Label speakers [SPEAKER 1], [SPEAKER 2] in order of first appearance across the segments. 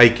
[SPEAKER 1] IK।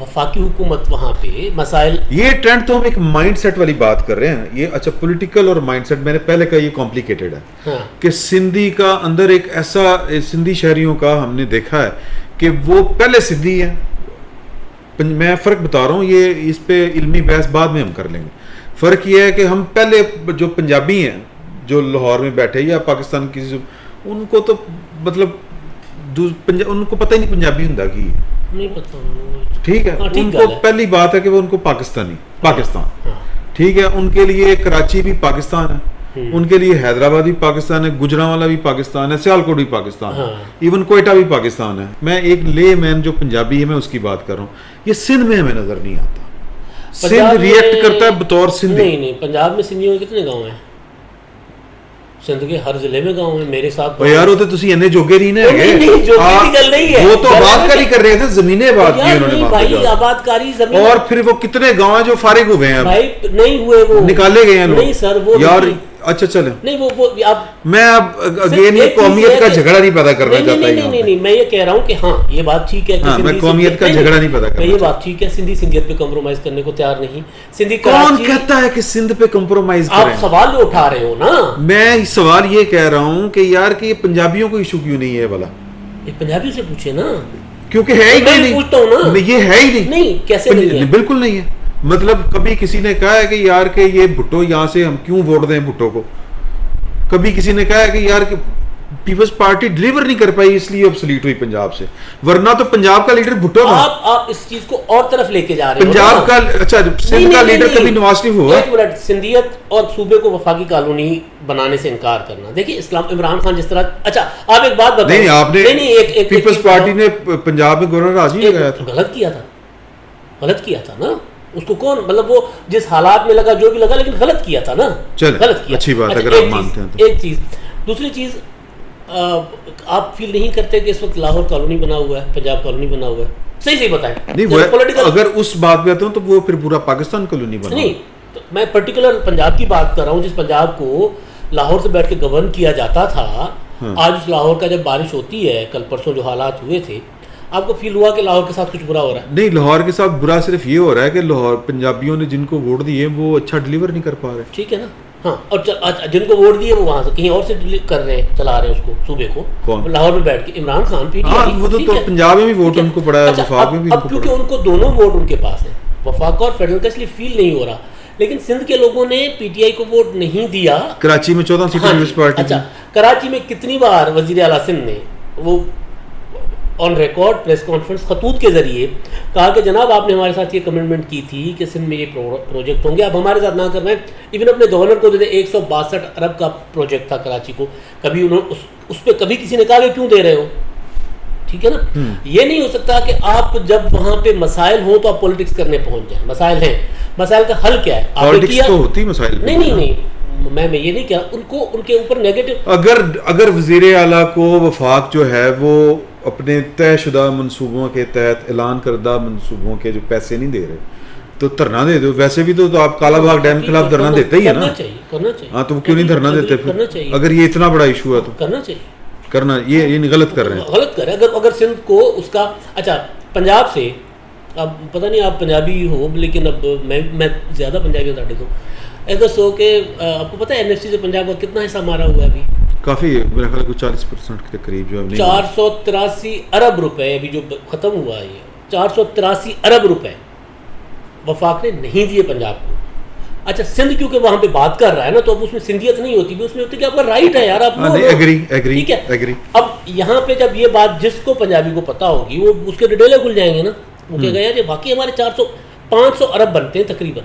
[SPEAKER 2] وفاقی حکومت وہاں پہ مسائل.
[SPEAKER 1] یہ ٹرینڈ تو ہم ایک مائنڈ سیٹ والی بات کر رہے ہیں, یہ اچھا پولیٹیکل اور مائنڈ سیٹ میں نے پہلے کہا یہ کمپلیکیٹڈ ہے کہ سندھی کا اندر ایک ایسا سندھی شہریوں کا ہم نے دیکھا ہے کہ وہ پہلے سندھی ہیں. میں فرق بتا رہا ہوں, یہ اس پہ علمی بحث بعد میں ہم کر لیں گے. فرق یہ ہے کہ ہم پہلے جو پنجابی ہیں جو لاہور میں بیٹھے یا پاکستان کی, ان کو تو مطلب ان کو پتہ ہی نہیں پنجابی ہوں کی
[SPEAKER 2] نہیں پتہ.
[SPEAKER 1] ٹھیک ہے, ان کو پہلی بات ہے کہ وہ ان کو پاکستان, ٹھیک ہے, ان کے لیے کراچی بھی پاکستان ہے, ان کے لیے حیدرآباد بھی پاکستان ہے, گجرانوالہ بھی پاکستان ہے, سیالکوٹ بھی پاکستان ہے, ایون کوئٹہ بھی پاکستان ہے. میں ایک لے مین جو پنجابی ہے میں اس کی بات کر رہا ہوں. یہ سندھ میں ہمیں نظر نہیں آتا. سندھ ریئیکٹ کرتا ہے بطور سندھی.
[SPEAKER 2] نہیں, پنجاب میں سندھیوں کے کتنے گاؤں ہیں؟ سندھ کے ہر ضلع میں گاؤں ہیں. میرے ساتھ
[SPEAKER 1] یار وہ تو تسی انے جوگے نہیں نا, وہ تو آباد کاری کر رہے تھے, زمینیں آباد کی انہوں نے
[SPEAKER 2] بھائی, آباد کاری زمین.
[SPEAKER 1] اور پھر وہ کتنے گاؤں ہیں جو فارغ ہوئے ہیں,
[SPEAKER 2] بھائی نہیں ہوئے, وہ
[SPEAKER 1] نکالے گئے ہیں لوگ.
[SPEAKER 2] نہیں سر وہ
[SPEAKER 1] یار اچھا چلیں,
[SPEAKER 2] نہیں وہ
[SPEAKER 1] میں اب اگین یہ قومیت کا جھگڑا نہیں پیدا کرنا چاہتا.
[SPEAKER 2] نہیں, میں یہ کہہ رہا ہوں کہ ہاں یہ بات ٹھیک ہے,
[SPEAKER 1] میں قومیت کا جھگڑا نہیں پیدا کرنا.
[SPEAKER 2] یہ بات ٹھیک ہے, سندھی سندھیت پہ کمپرومائز کرنے کو تیار نہیں. سندھی
[SPEAKER 1] کون کہتا ہے کہ سندھ پہ کمپرومائز کریں؟
[SPEAKER 2] آپ سوال اٹھا رہے ہو نا.
[SPEAKER 1] میں سوال یہ کہہ رہا ہوں کہ یار کہ یہ پنجابیوں کو ایشو کیوں نہیں ہے بھلا؟
[SPEAKER 2] یہ پنجابی سے پوچھے نا,
[SPEAKER 1] کیونکہ ہے ہی نہیں.
[SPEAKER 2] پوچھتا ہوں نا,
[SPEAKER 1] یہ ہے ہی
[SPEAKER 2] نہیں. کیسے نہیں ہے؟
[SPEAKER 1] بالکل نہیں ہے. مطلب کبھی کسی نے کہا ہے کہ یار کہ یہ بھٹو یہاں سے ہم کیوں ووٹ دیں بھٹو کو. کبھی کسی نے کہا ہے کہ یار کہ پیپلز پارٹی ڈیلیور نہیں کر پائی اس لیے ابسلیٹ ہوئی پنجاب سے, ورنہ تو پنجاب کا لیڈر بھٹو تھا.
[SPEAKER 2] آپ اس چیز کو اور طرف لے کے جا رہے ہیں.
[SPEAKER 1] پنجاب کا اچھا سندھ کا لیڈر کبھی نواز شریف ہوا.
[SPEAKER 2] ایک منٹ, سندھیت اور صوبے کو وفاقی کالونی بنانے سے انکار کرنا. دیکھیے عمران خان جس طرح, اچھا آپ ایک بات بتائیں.
[SPEAKER 1] نہیں, آپ نے پیپلز پارٹی نے پنجاب میں گورنر راضی لگایا تھا.
[SPEAKER 2] غلط کیا تھا نا. اس کو کون, مطلب وہ جس حالات میں لگا جو بھی لگا, لیکن غلط کیا تھا نا. غلط کیا,
[SPEAKER 1] اچھی بات اگر آپ مانتے ہیں.
[SPEAKER 2] ایک چیز. دوسری چیز, آپ فیل نہیں کرتے کہ اس وقت لاہور کالونی بنا ہوا ہے, پنجاب کالونی بنا ہوا ہے؟ صحیح بتائیں.
[SPEAKER 1] نہیں, اگر اس بات پہ آتا ہوں تو وہ پھر پورا پاکستان کالونی بنا.
[SPEAKER 2] نہیں, میں پرٹیکولر پنجاب کی بات کر رہا ہوں, جس پنجاب کو لاہور سے بیٹھ کے گورن کیا جاتا تھا. آج اس لاہور کا جب بارش ہوتی ہے, کل پرسوں جو حالات ہوئے تھے, آپ کو فیل ہوا کہ لاہور کے ساتھ کچھ برا ہو رہا ہے؟ نہیں,
[SPEAKER 1] لاہور کے ساتھ برا صرف یہ ہو رہا ہے کہ لاہور پنجابیوں نے جن کو ووٹ دیے وہ اچھا ڈیلیور نہیں کر پا رہے.
[SPEAKER 2] ٹھیک ہے نا. ہاں, اور جن کو ووٹ دیے وہ وہاں سے کہیں اور سے کر رہے ہیں, چلا رہے ہیں اس کو, صوبے کو. لاہور میں بیٹھ کے Imran Khan P T I,
[SPEAKER 1] وہ تو پنجاب میں بھی ووٹ ان کو پڑا ہے, وفاق میں بھی.
[SPEAKER 2] اب کیونکہ ان کو دونوں ووٹ ان کے پاس ہیں, وفاق اور فیڈرل کا, اس لیے فیل نہیں ہو رہا. لیکن سندھ کے لوگوں نے پی ٹی آئی کو ووٹ نہیں دیا.
[SPEAKER 1] کراچی میں 14 سیٹیں پیپلز پارٹی.
[SPEAKER 2] اچھا, کراچی میں کتنی بار وزیر اعلیٰ سندھ نے وہ آن ریکارڈ پریس کانفرنس خطوط کے ذریعے کہا کہ جناب آپ نے ہمارے ساتھ یہ کمٹمنٹ کی تھی کہ سندھ میں یہ پروجیکٹ ہوں گے, اب ہمارے ساتھ نہ کر رہے ہیں. ایون اپنے گورنر کو دے 162 ارب کا پروجیکٹ تھا کراچی کو, کبھی انہوں اس پہ کبھی کسی نے کہا کہ کیوں دے رہے ہو. ٹھیک ہے نا. یہ نہیں ہو سکتا کہ آپ جب وہاں پہ مسائل ہوں تو آپ پولیٹکس کرنے پہنچ جائیں. مسائل ہیں, مسائل کا حل کیا ہے؟
[SPEAKER 1] پولیٹکس تو ہوتی مسائل.
[SPEAKER 2] نہیں, میں یہ نہیں کہا ان کو, ان کے اوپر نیگیٹو.
[SPEAKER 1] اگر وزیر اعلیٰ کو وفاق جو ہے وہ اپنے طے شدہ منصوبوں کے تحت اعلان کردہ منصوبوں کے جو پیسے نہیں دے رہے تو دھرنا دے دو. ویسے بھی تو آپ کالا باغ ڈیم کے خلاف دھرنا دیتے ہی ہے نا.
[SPEAKER 2] کرنا چاہیے.
[SPEAKER 1] ہاں, تو وہ کیوں نہیں دھرنا دیتے پھر؟ اگر یہ اتنا بڑا ایشو ہے تو
[SPEAKER 2] کرنا چاہیے.
[SPEAKER 1] کرنا, یہ غلط کر رہے ہیں.
[SPEAKER 2] غلط کر رہے ہیں. اگر سندھ کو اس کا, اچھا پنجاب سے, اب پتہ نہیں آپ پنجابی ہو, لیکن اب میں زیادہ پنجابی بتا دیتا ہوں. ایسا سو کہ آپ کو پتہ ہے این ایف سی سے پنجاب کا کتنا حصہ مارا ہوا ہے ابھی؟
[SPEAKER 1] کافی, میرا خیال ہے 40% کے قریب. جو
[SPEAKER 2] 483 ارب روپے ابھی جو ختم ہوا ہے, یہ 483 ارب روپے وفاق نے نہیں دیے پنجاب کو. اچھا, سندھ کیونکہ وہاں پہ بات کر رہا ہے نا, تو اب اس میں سندھیت نہیں ہوتی بھی, اس میں ہوتی کہ آپ کا رائٹ ہے یار, آپ ٹھیک ہے. اب یہاں پہ جب یہ بات جس کو پنجابی کو پتا ہوگی وہ اس کے ڈیٹیلیں کھل جائیں گے نا. وہ کہے گا یار یہ باقی ہمارے 500 ارب بنتے ہیں تقریباً.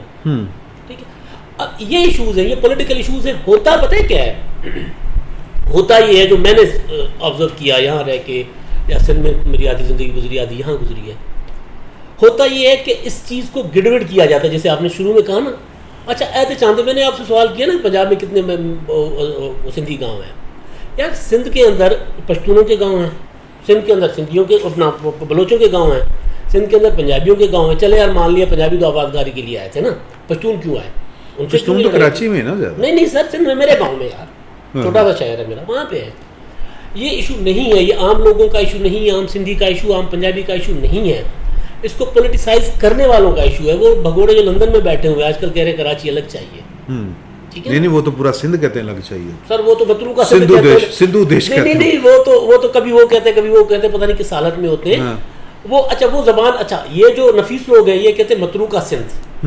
[SPEAKER 2] ٹھیک ہے. اب یہ ایشوز ہیں, یہ پولیٹیکل ایشوز ہیں. ہوتا پتہ ہے کیا ہے؟ ہوتا یہ ہے جو میں نے آبزرو کیا یہاں رہ کے, یا سندھ میں میری آدھی زندگی گزری, آدھی یہاں گزری ہے. ہوتا یہ ہے کہ اس چیز کو گڑبڑ کیا جاتا ہے, جیسے آپ نے شروع میں کہا نا. اچھا ایسے چاندے, میں نے آپ سے سوال کیا نا پنجاب میں کتنے سندھی گاؤں ہیں. یار سندھ کے اندر پشتونوں کے گاؤں ہیں, سندھ کے اندر سندھیوں کے, اپنا بلوچوں کے گاؤں ہیں, سندھ کے اندر پنجابیوں کے گاؤں ہیں. چلے یار مان لیا پنجابی تو آبادکاری کے لیے آئے تھے نا, پشتون کیوں آئے؟
[SPEAKER 1] پشتون تو کراچی میں نا زیادہ.
[SPEAKER 2] نہیں سر, سندھ میں میرے گاؤں میں یار, چھوٹا سا شہر ہے میرا, وہاں پہ ہے. یہ ایشو نہیں ہے, یہ عام لوگوں کا ایشو نہیں ہے, عام سندھی کا ایشو, عام پنجابی کا ایشو نہیں ہے. اس کو پولیٹیسائز کرنے والوں کا ایشو ہے. وہ بھگوڑے جو لندن میں بیٹھے ہوئے آج کل کہہ رہے کراچی الگ چاہیے. ٹھیک ہے
[SPEAKER 1] نہیں وہ تو پورا سندھ کہتے ہیں الگ چاہیے
[SPEAKER 2] سر. وہ تو متروکہ
[SPEAKER 1] سندھو دیش کہتے ہیں.
[SPEAKER 2] نہیں وہ تو کبھی وہ کہتے ہیں کبھی وہ کہتے ہیں, پتہ نہیں کس حالت میں ہوتے ہیں وہ. اچھا وہ زبان, اچھا یہ جو نفیس لوگ ہیں یہ کہتے ہیں متروکہ سندھ.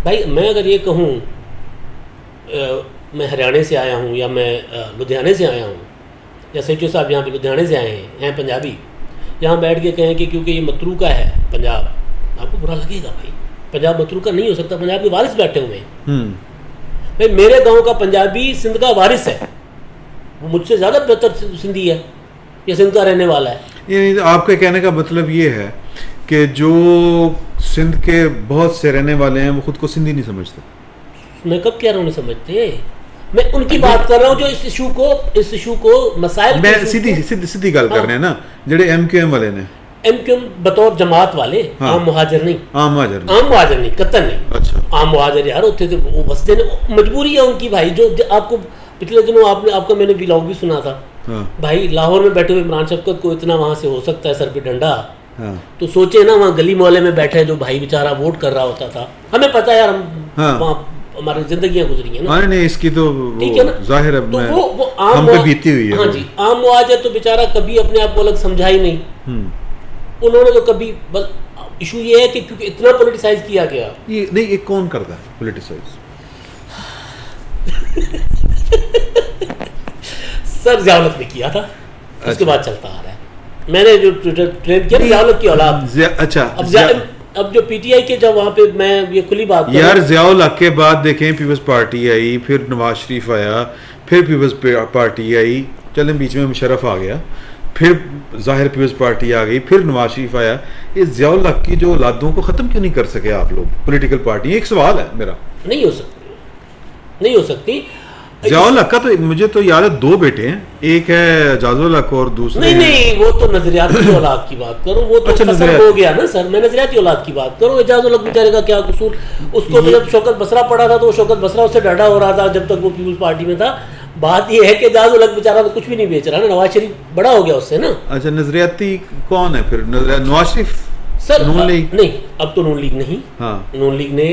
[SPEAKER 2] بھائی میں اگر یہ کہوں میں ہریانے سے آیا ہوں یا میں لدھیانے سے آیا ہوں, یا سیچو صاحب یہاں پہ لدھیانے سے آئے ہیں پنجابی, یہاں بیٹھ کے کہیں کہ کیونکہ یہ متروکہ ہے پنجاب, آپ کو برا لگے گا. بھائی پنجاب متروکہ نہیں ہو سکتا, پنجاب کے وارث بیٹھے ہوئے ہیں. بھائی میرے گاؤں کا پنجابی سندھ کا وارث ہے, وہ مجھ سے زیادہ بہتر سندھی ہے یا سندھ کا رہنے والا ہے.
[SPEAKER 1] یعنی آپ کے کہنے کا مطلب یہ ہے کہ جو سندھ کے بہت سے رہنے والے ہیں وہ خود کو سندھی نہیں سمجھتے.
[SPEAKER 2] میں کب کہہ رہا ہوں نہیں سمجھتے, میں ان کی بات کر رہا ہوں جو اس ایشو کو مسائل
[SPEAKER 1] میں سیدھی گل کر رہے ہیں نا جڑے ایم کیو ایم والے نے.
[SPEAKER 2] ایم کیو ایم بطور جماعت والے, عام مہاجر نہیں. عام مہاجر نہیں, قطن نہیں.
[SPEAKER 1] اچھا
[SPEAKER 2] عام مہاجر یار ہوتے تھے وہ وسطے نے, مجبوری ہے ان کی. بھائی جو آپ کو پچھلے دنوں آپ کا میں نے ولاگ بھی سنا تھا. بھائی لاہور میں بیٹھے ہوئے عمران شفقت کو اتنا وہاں سے ہو سکتا ہے سر پہ ڈنڈا, تو سوچے نا وہاں گلی محلے میں بیٹھے جو بھائی بیچارہ ووٹ کر رہا ہوتا تھا. ہمیں پتا ہے یار ہم وہاں ہماری زندگیاں گزری ہیں نا.
[SPEAKER 1] نہیں اس کی تو ظاہر ہے
[SPEAKER 2] وہ ہم پہ بیتی ہوئی ہے. ہاں جی, عام مہاجر تو بیچارہ کبھی اپنے آپ کو الگ سمجھا ہی نہیں. انہوں نے تو کبھی, ایشو یہ ہے کہ کیونکہ اتنا پولیٹیسائز کیا گیا.
[SPEAKER 1] نہیں یہ کون کرتا ہے پولیٹیسائز؟
[SPEAKER 2] سر ضیاءالحق نے کیا تھا, اس کے بعد چلتا آ رہا ہے. میں نے جو ٹرین کیا ضیاءالحق کی اولاد.
[SPEAKER 1] اچھا
[SPEAKER 2] اب جو پی ٹی آئی کے جب وہاں پہ میں یہ کھلی بات
[SPEAKER 1] یار ضیاءالحق کے بعد دیکھیں پیپلز پارٹی آئی, پھر نواز شریف آیا, پھر پیپلز پارٹی آئی, چلیں بیچ میں مشرف آ گیا, پھر ظاہر پیپلز پارٹی آ گئی, پھر نواز شریف آیا. یہ ضیاءالحق کی جو اولادوں کو ختم کیوں نہیں کر سکے آپ لوگ پولیٹیکل پارٹی؟ ایک سوال ہے میرا.
[SPEAKER 2] نہیں ہو سکتی.
[SPEAKER 1] ضیاءالحق کا تو مجھے تو یاد ہے 2 بیٹے ہیں, ایک ہے اعجاز الحق اور دوسرے
[SPEAKER 2] نہیں وہ تو نظریاتی اولاد کی بات کروں, وہ تو ختم ہو گیا نا سر. میں نظریاتی اولاد کی بات کروں. اعجاز الحق بیچارے کا کیا قصور؟ اس کو جب شوکت بسرا پڑا تھا تو وہ شوکت بسرا اس سے ڈرا ہو رہا تھا جب تک وہ پیپلز پارٹی میں تھا. بات یہ ہے کہ اعجاز الحق بیچارہ تو کچھ بھی نہیں بیچ رہا نا, نواز شریف بڑا ہو گیا اس سے نا.
[SPEAKER 1] اچھا نظریاتی کون ہے پھر؟ نواز شریف
[SPEAKER 2] سر نہیں, اب تو نون لیگ نہیں. نون لیگ نے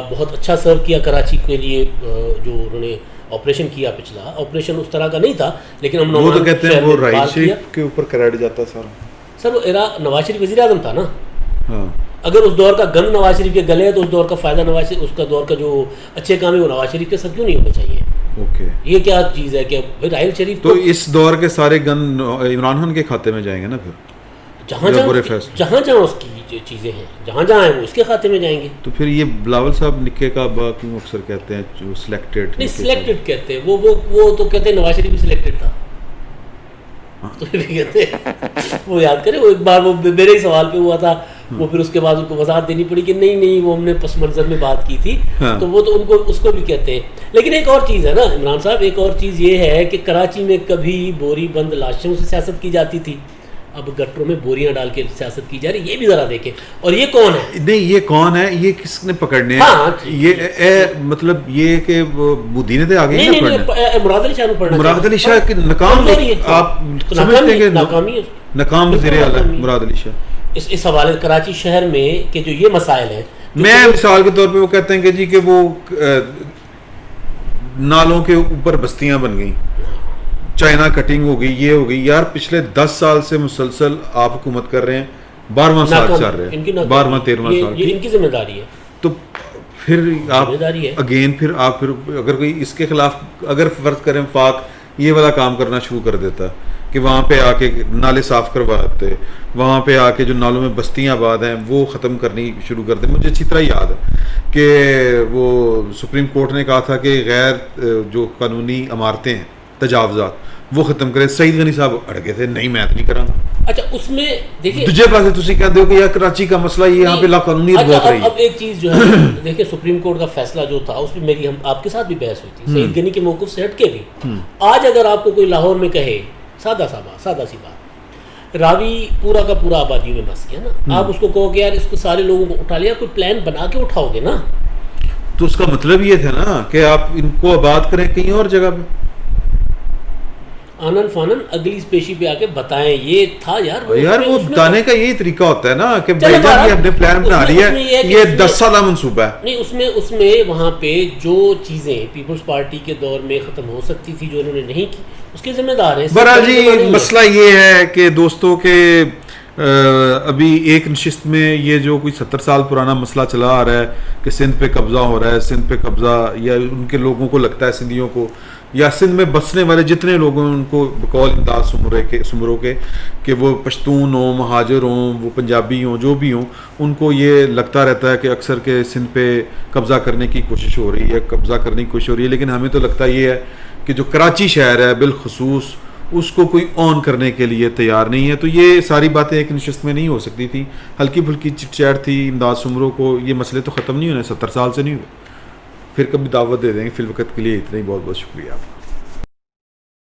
[SPEAKER 2] بہت اچھا سرو کیا کراچی کے لیے, جو انہوں نے آپریشن کیا. پچھلا آپریشن اس طرح کا نہیں تھا, لیکن ہم
[SPEAKER 1] وہ تو کہتے ہیں وہ راحیل شریف کے اوپر کریڈٹ جاتا سارا.
[SPEAKER 2] سر وہ ایرا نواز شریف وزیر اعظم تھا نا. اگر اس دور کا گن نواز شریف کے گلے ہے تو اس دور کا فائدہ نواز شریف, اس کا دور کا جو اچھے کام ہے وہ نواز شریف کے ساتھ کیوں نہیں ہونے چاہیے؟ یہ کیا چیز ہے کہ راحیل شریف
[SPEAKER 1] تو اس دور کے سارے گن عمران خان کے کھاتے میں جائیں گے نا. پھر
[SPEAKER 2] جہاں جہاں اس کی چیزیں ہیں جہاں ہیں وہ اس کے کھاتے میں جائیں گے.
[SPEAKER 1] تو پھر یہ بلاول صاحب نکے کا با کیوں اکثر کہتے ہیں جو سلیکٹڈ؟
[SPEAKER 2] نہیں سلیکٹڈ کہتے ہیں, وہ تو کہتے ہیں نواز شریف بھی سلیکٹڈ تھا. تو کہتے وہ یاد کریں, وہ ایک بار وہ میرے ہی سوال پہ ہوا تھا, وہ پھر اس کے بعد ان کو وضاحت دینی پڑی کہ نہیں وہ ہم نے پس منظر میں بات کی تھی. تو وہ تو ان کو اس کو بھی کہتے ہیں. لیکن ایک اور چیز ہے نا عمران صاحب, ایک اور چیز یہ ہے کہ کراچی میں کبھی بوری بند لاشوں سے سیاست کی جاتی تھی, اب گٹروں میں بوریاں ڈال کے سیاست کی جا رہی. یہ بھی ذرا دیکھیں. اور یہ کون ہے؟
[SPEAKER 1] نہیں یہ کون ہے, یہ کس نے پکڑنے ہیں؟ یہ مطلب یہ کہ مدینہ تے آگے نہیں پڑھنا.
[SPEAKER 2] مراد علی شاہ نے پڑھنا.
[SPEAKER 1] مراد علی شاہ کے ناکام, آپ سمجھتے ہیں کہ ناکام وزیر اعلیٰ مراد علی شاہ.
[SPEAKER 2] اس حوالے کراچی شہر میں کہ جو یہ مسائل ہیں,
[SPEAKER 1] میں مثال کے طور پہ وہ کہتے ہیں کہ جی کہ وہ نالوں کے اوپر بستیاں بن گئیں, چائنا کٹنگ ہو گئی, یہ ہو گئی. یار پچھلے 10 سال سے مسلسل آپ حکومت کر رہے ہیں, 12واں سال چل رہے ہیں, 12واں 13واں سال,
[SPEAKER 2] یہ ان کی ذمہ داری ہے.
[SPEAKER 1] تو پھر آپ اگین پھر آپ پھر اگر کوئی اس کے خلاف اگر فرض کریں فاق یہ والا کام کرنا شروع کر دیتا کہ وہاں پہ آ کے نالے صاف کرواتے, وہاں پہ آ کے جو نالوں میں بستیاں آباد ہیں وہ ختم کرنی شروع کر دیں. مجھے اچھی طرح یاد ہے کہ وہ سپریم کورٹ نے کہا تھا کہ غیر جو قانونی عمارتیں ہیں تجاوزات وہ ختم کرے. سعید غنی صاحب اڑ گئے تھے, نہیں میں نہیں کروں گا.
[SPEAKER 2] اچھا اس میں دیکھیں
[SPEAKER 1] دوسرے پاسے تسی کہتے ہو کہ یار کراچی کا مسئلہ یہ یہاں پہ لا قانونیت بہت رہی ہے.
[SPEAKER 2] اب ایک چیز جو ہے دیکھیں سپریم کورٹ کا فیصلہ جو تھا اس میں میری ہم آپ کے ساتھ بھی بحث ہوئی تھی سعید غنی کے موقف سے ہٹ کے بھی. آج اگر آپ کو کوئی لاہور میں کہے سادہ سی بات, راوی پورا کا پورا آبادی میں بس گیا نا, آپ اس کو کہو کہ یار اس کو سارے لوگوں کو اٹھا لیا, کوئی پلان بنا کے اٹھاؤ گے نا,
[SPEAKER 1] تو اس کا مطلب یہ تھا نا کہ آپ ان کو آباد کریں کہیں اور جگہ پہ.
[SPEAKER 2] آنن فانن اگلی اسپیشی پہ آ کے بتائیں یہ تھا یار
[SPEAKER 1] وہ بتانے کا یہی طریقہ ہوتا ہے نا کہ
[SPEAKER 2] چلو
[SPEAKER 1] بھائی جان یہ
[SPEAKER 2] بہرحال
[SPEAKER 1] اپنے پلان بنا رہی ہے, یہ 10 سالہ منصوبہ ہے.
[SPEAKER 2] نہیں اس میں وہاں پہ جو چیزیں پیپلز پارٹی کے دور میں ختم ہو سکتی تھی جو انہوں نے نہیں کی اس کے ذمہ دار ہیں.
[SPEAKER 1] بہرحال جی مسئلہ یہ ہے کہ دوستوں کے ابھی ایک نشست میں یہ جو کوئی 70 سال پرانا مسئلہ چلا آ رہا ہے کہ سندھ پہ قبضہ ہو رہا ہے, سندھ پہ قبضہ, یا ان کے لوگوں کو لگتا ہے سندھیوں کو یا سندھ میں بسنے والے جتنے لوگ ہیں ان کو بقول امداد سمروں کے کہ وہ پشتون ہوں, مہاجر ہوں, وہ پنجابی ہوں, جو بھی ہوں, ان کو یہ لگتا رہتا ہے کہ اکثر کہ سندھ پہ قبضہ کرنے کی کوشش ہو رہی ہے, قبضہ کرنے کی کوشش ہو رہی ہے. لیکن ہمیں تو لگتا یہ ہے کہ جو کراچی شہر ہے بالخصوص اس کو کوئی آن کرنے کے لیے تیار نہیں ہے. تو یہ ساری باتیں ایک نشست میں نہیں ہو سکتی تھی, ہلکی پھلکی چٹ چیٹ تھی. امداد سمروں کو یہ مسئلے تو ختم نہیں ہونے, 70 سال سے نہیں ہوئے. پھر کبھی دعوت دے دیں گے. فی الوقت کے لیے اتنا ہی. بہت بہت شکریہ آپ کا.